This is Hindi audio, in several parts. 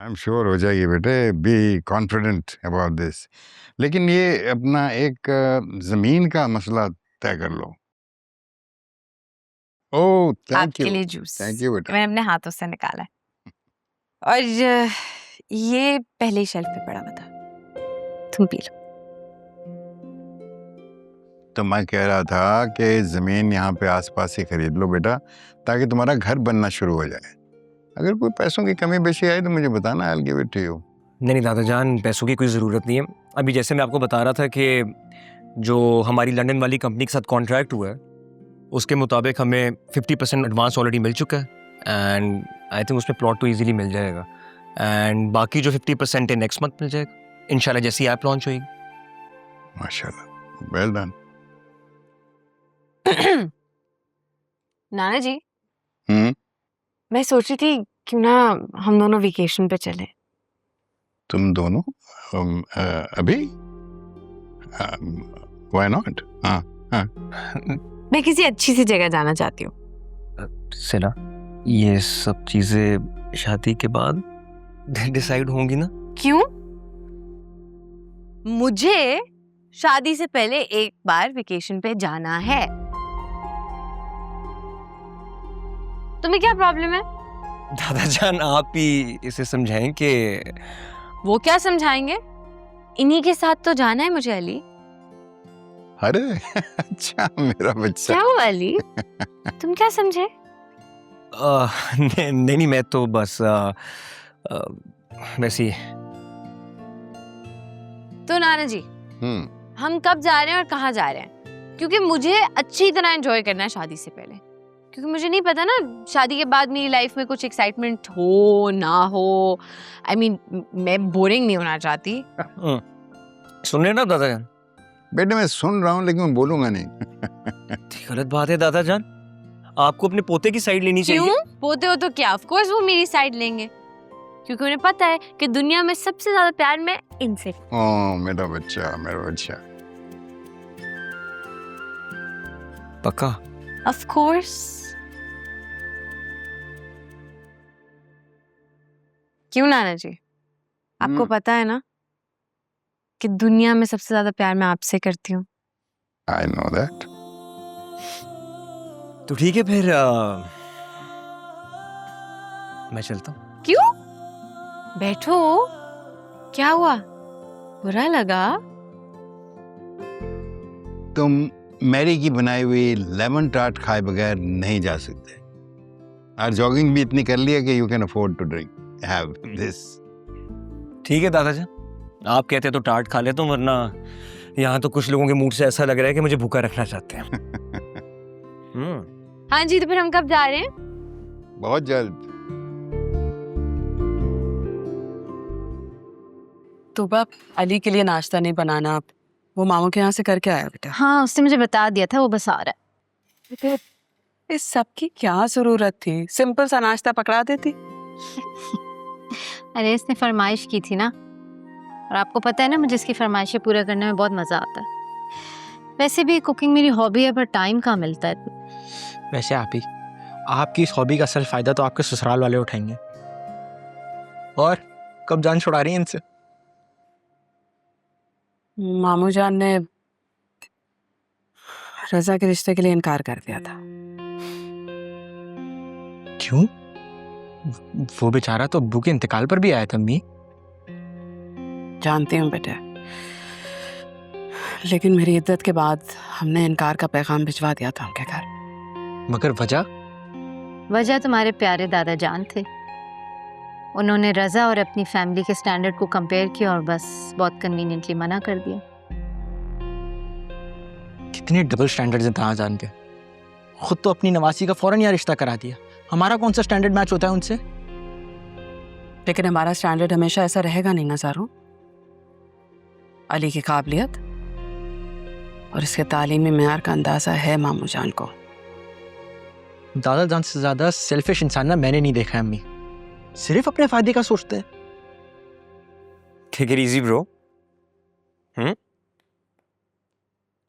आई एम श्योर हो जाएगी बेटे, बी कॉन्फिडेंट अबाउट दिस। लेकिन ये अपना एक जमीन का मसला तय कर लो। ओह थैंक आपके यू, लिए जूस थैंक यू बेटा। मैंने अपने हाथों से निकाला है और ये पहले ही शेल्फ पे पड़ा हुआ था, तुम पी लो। तो मैं कह रहा था कि जमीन यहाँ पे आसपास ही खरीद लो बेटा, ताकि तुम्हारा घर बनना शुरू हो जाए। अगर कोई पैसों की कमी बेशी आई तो मुझे बताना, I will give it to you. नहीं दादा जान, पैसों की कोई ज़रूरत नहीं है। अभी जैसे मैं आपको बता रहा था कि जो हमारी लंदन वाली कंपनी के साथ कॉन्ट्रैक्ट हुआ है, उसके मुताबिक हमें 50% एडवांस ऑलरेडी मिल चुका है एंड आई थिंक उसमें प्लॉट तो इजीली मिल जाएगा एंड बाकी जो 50% है नेक्स्ट मंथ मिल जाएगा इंशाल्लाह, जैसी ऐप लॉन्च होगी। माशाल्लाह, वेल डन। नाना जी, हम्म, मैं सोच रही थी क्यों ना हम दोनों वेकेशन पे चले। तुम दोनों अभी? Why not? हाँ हाँ। मैं किसी अच्छी सी जगह जाना चाहती हूँ। सिला, ये सब चीज़ें शादी के बाद डिसाइड होंगी ना? क्यों? मुझे शादी से पहले एक बार वेकेशन पे जाना है। तुम्हें क्या प्रॉब्लम है? दादा जान, आप ही इसे समझाएं कि वो क्या समझाएंगे? इन्हीं के साथ तो जाना है मुझे अली। अरे अच्छा मेरा बच्चा। क्या हुआ अली? तुम क्या समझे? नहीं, मैं तो बस वैसे ही। तो नाना जी, हम कब जा रहे हैं और कहाँ जा रहे हैं? क्योंकि मुझे अच्छी तरह एंजॉय करना है शादी से पहले, क्योंकि मुझे नहीं पता ना शादी के बाद मेरी लाइफ में कुछ एक्साइटमेंट हो ना हो। आई मीन मैं बोरिंग नहीं होना चाहती। सुन रहे ना दादा जान? बेटे मैं सुन रहा हूँ लेकिन मैं बोलूंगा नहीं। गलत बात है दादा जान, आपको अपने पोते की साइड लेनी चाहिए। क्यों? पोते हो तो क्या, ऑफ कोर्स वो मेरी साइड लेंगे, क्योंकि उन्हें पता है कि दुनिया में सबसे ज्यादा प्यार मैं इनसे। ओह मेरा बच्चा, मेरा बच्चा। पक्का? Of course. क्यों नाना जी, आपको पता है ना कि दुनिया में सबसे ज्यादा प्यार मैं आपसे करती हूँ। I know that. तो ठीक है फिर मैं चलता हूँ। क्यों? बैठो, क्या हुआ? बुरा लगा? तुम मैरी की बनाई हुई लेमन टार्ट खाए बगैर नहीं जा सकते, और जॉगिंग भी इतनी कर लिया कि you can afford to drink have this. ठीक है दादा जान, आप कहते हैं तो टार्ट खा लेता हूँ, वरना यहाँ तो कुछ लोगों के मूड से ऐसा लग रहा है कि मुझे भूखा रखना चाहते हैं। हाँ जी, तो फिर हम कब जा रहे हैं? बहुत जल्द। तो बाप अली के लिए नाश्ता नहीं बनाना, आप वो मामू के यहाँ से करके आया बेटा? हाँ, उसने मुझे बता दिया था, वो बस आ रहा है। इस सब की क्या जरूरत थी? सिंपल सा नाश्ता पकड़ा देती। अरे इसने फरमाइश की थी ना, और आपको पता है ना मुझे इसकी फरमाइशें पूरा करने में बहुत मजा आता है। वैसे भी कुकिंग मेरी हॉबी है, पर टाइम कहाँ मिलता है। वैसे आप ही, आपकी इस हॉबी का असल फायदा तो आपके ससुराल वाले उठाएंगे। और कब जान छुड़ा रही हैं इनसे? मामू जान ने रजा के रिश्ते के लिए इनकार कर दिया था। क्यों? वो बेचारा तो अब्बू के इंतकाल पर भी आया था अम्मी। जानती हूँ बेटा, लेकिन मेरी इद्दत के बाद हमने इनकार का पैगाम भिजवा दिया था उनके घर। मगर वजह तुम्हारे प्यारे दादा जान थे। उन्होंने रजा और अपनी फैमिली के स्टैंडर्ड को कंपेयर किया और बस बहुत कन्वीनियंटली मना कर दिया। कितने डबल स्टैंडर्ड्स हैं कहाँ जान के। खुद तो अपनी नवासी का फौरन यहाँ रिश्ता करा दिया, हमारा कौन सा स्टैंडर्ड मैच होता है उनसे? लेकिन हमारा स्टैंडर्ड हमेशा ऐसा रहेगा नहीं ना सारू। अली की काबिलियत और इसके तालीमी मेयार का अंदाजा है मामू जान को। दादा जान से ज्यादा सेल्फिश इंसान ना मैंने नहीं देखा है अम्मी, सिर्फ अपने फायदे का सोचते हैं। Take it easy bro.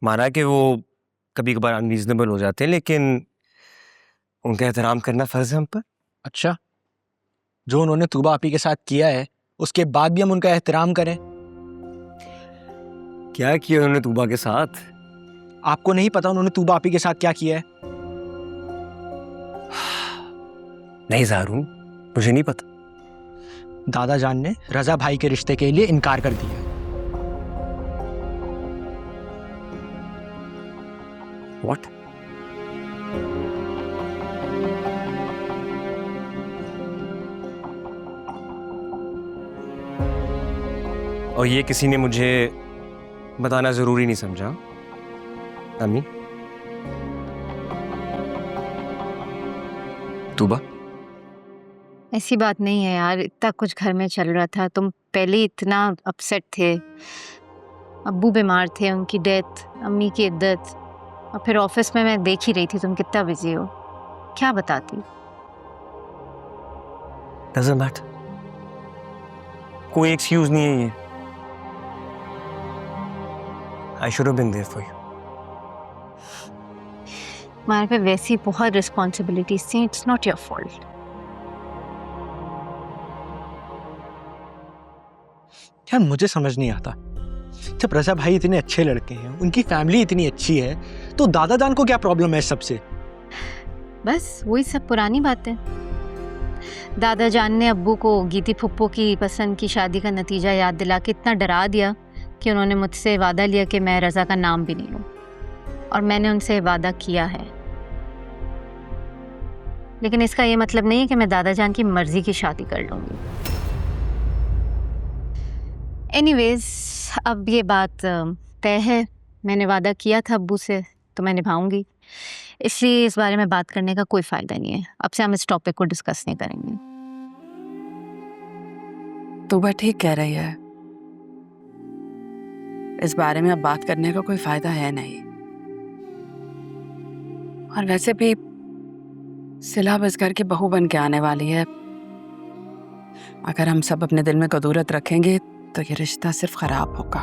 माना कि वो कभी कभार अनरीजनेबल हो जाते हैं, लेकिन उनका एहतराम करना फर्ज है हम पर। अच्छा, जो उन्होंने तूबा आपी के साथ किया है उसके बाद भी हम उनका एहतराम करें? क्या किया उन्होंने तूबा के साथ? आपको नहीं पता उन्होंने तूबा आपी के साथ क्या किया है? नहीं ज़ारू, मुझे नहीं पता। दादा जान ने रजा भाई के रिश्ते के लिए इनकार कर दिया। What? और ये किसी ने मुझे बताना जरूरी नहीं समझा, अम्मी? तूबा, ऐसी बात नहीं है यार, इतना कुछ घर में चल रहा था, तुम पहले ही इतना अपसेट थे, अब्बू बीमार थे, उनकी डेथ, अम्मी की इद्दत, और फिर ऑफिस में मैं देख ही रही थी तुम कितना बिजी हो, क्या बताती। doesn't matter, कोई एक्सक्यूज नहीं है ये। I should have been there for you. हमारे पे वैसी बहुत रिस्पॉन्सिबिलिटीज थी, इट्स नॉट योर फॉल्ट। यार मुझे समझ नहीं आता, जब रजा भाई इतने अच्छे लड़के हैं, उनकी फैमिली इतनी अच्छी है, तो दादा जान को क्या प्रॉब्लम है सबसे? बस वही सब पुरानी बातें। दादा जान ने अब्बू को गीती फुप्पो की पसंद की शादी का नतीजा याद दिला के इतना डरा दिया कि उन्होंने मुझसे वादा लिया कि मैं रजा का नाम भी नहीं लूं, और मैंने उनसे वादा किया है। लेकिन इसका ये मतलब नहीं है कि मैं दादा जान की मर्जी की शादी कर लूंगी। एनीवेज, अब ये बात तय है, मैंने वादा किया था अब्बू से तो मैं निभाऊंगी, इसलिए इस बारे में बात करने का कोई फायदा नहीं है। अब से हम इस टॉपिक को डिस्कस नहीं करेंगे। तूबा ठीक कह रही है, इस बारे में अब बात करने का कोई फायदा है नहीं। और वैसे भी सिला इस घर की बहू बन के आने वाली है। अगर हम सब अपने दिल में कदूरत रखेंगे तो ये रिश्ता सिर्फ खराब होगा।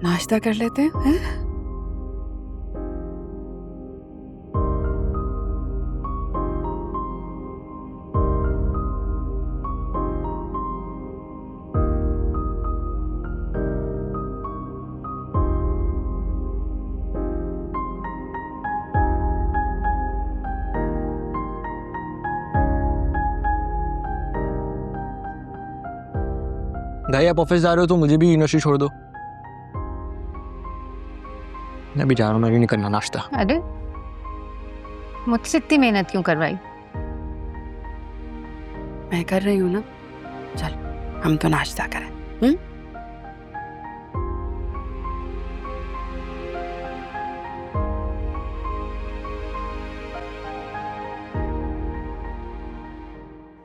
नाश्ता कर लेते हैं? भाई आप ऑफिस जा रहे हो तो मुझे भी यूनिवर्सिटी छोड़ दो, मैं भी जा रहा हूँ, मैं भी नहीं करना नाश्ता। अरे मुझसे इतनी मेहनत क्यों करवाई? मैं कर रही हूँ ना, चल हम तो नाश्ता करें।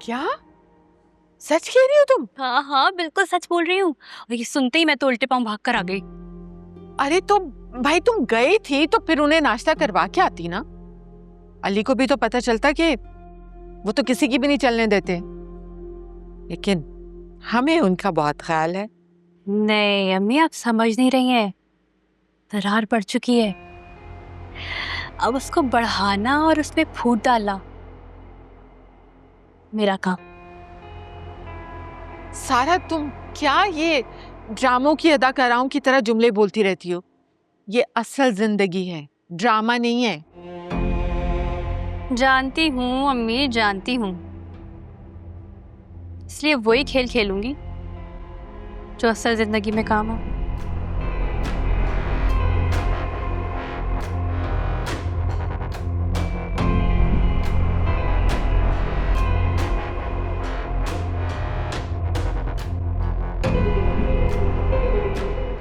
क्या सच कह रही हो तुम? हाँ हाँ बिल्कुल सच बोल रही हूँ। और ये सुनते ही मैं तो उल्टे पांव भाग कर आ गई। अरे तो भाई तुम गई थी तो फिर उन्हें नाश्ता करवा के आती ना। अली को भी तो पता चलता कि वो तो किसी की भी नहीं चलने देते, लेकिन हमें उनका बहुत ख्याल है। नहीं अम्मी, आप समझ नहीं रही हैं, दरार पड़ चुकी है, अब उसको बढ़ाना और उसमें फूट डालना मेरा काम। सारा तुम क्या ये ड्रामों की अदाकाराओं की तरह जुमले बोलती रहती हो? ये असल जिंदगी है, ड्रामा नहीं है। जानती हूँ अम्मी, जानती हूँ, इसलिए वही खेल खेलूंगी जो असल जिंदगी में काम हो।